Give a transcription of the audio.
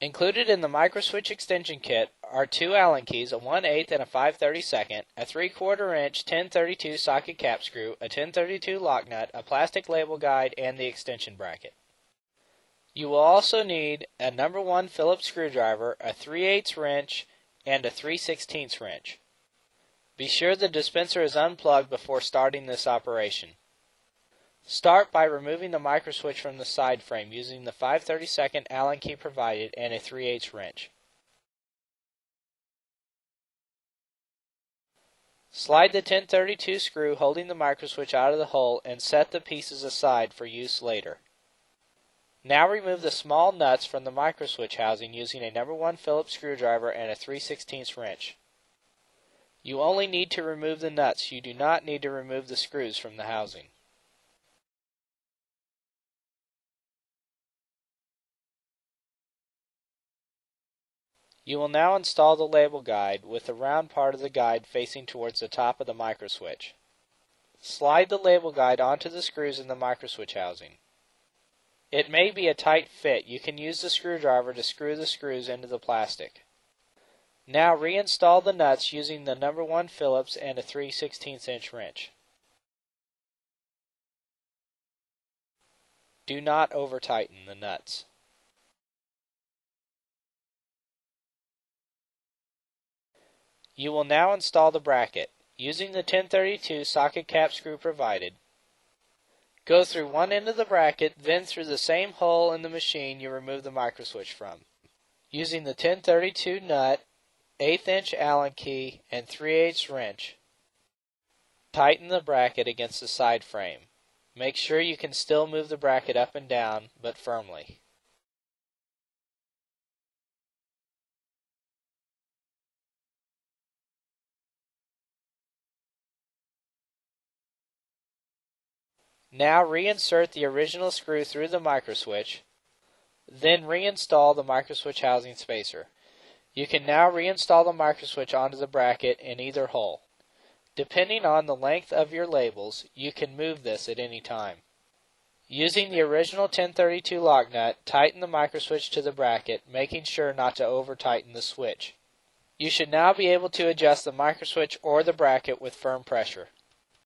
Included in the microswitch extension kit are two Allen keys, a 1/8 and a 5/32, a 3/4 inch 1032 socket cap screw, a 1032 lock nut, a plastic label guide, and the extension bracket. You will also need a number 1 Phillips screwdriver, a 3/8 wrench, and a 3/16 wrench. Be sure the dispenser is unplugged before starting this operation. Start by removing the microswitch from the side frame using the 5/32 Allen key provided and a 3/8 wrench. Slide the 1032 screw holding the microswitch out of the hole and set the pieces aside for use later. Now remove the small nuts from the microswitch housing using a number 1 Phillips screwdriver and a 3/16 wrench. You only need to remove the nuts. You do not need to remove the screws from the housing. You will now install the label guide with the round part of the guide facing towards the top of the microswitch. Slide the label guide onto the screws in the microswitch housing. It may be a tight fit. You can use the screwdriver to screw the screws into the plastic. Now reinstall the nuts using the number 1 Phillips and a 3/16 inch wrench. Do not over-tighten the nuts. You will now install the bracket. Using the 1032 socket cap screw provided, go through one end of the bracket, then through the same hole in the machine you removed the microswitch from. Using the 1032 nut, 1/8 inch Allen key, and 3/8 wrench, tighten the bracket against the side frame. Make sure you can still move the bracket up and down, but firmly. Now reinsert the original screw through the microswitch, then reinstall the microswitch housing spacer. You can now reinstall the microswitch onto the bracket in either hole. Depending on the length of your labels, you can move this at any time. Using the original 1032 lock nut, tighten the microswitch to the bracket, making sure not to over-tighten the switch. You should now be able to adjust the microswitch or the bracket with firm pressure.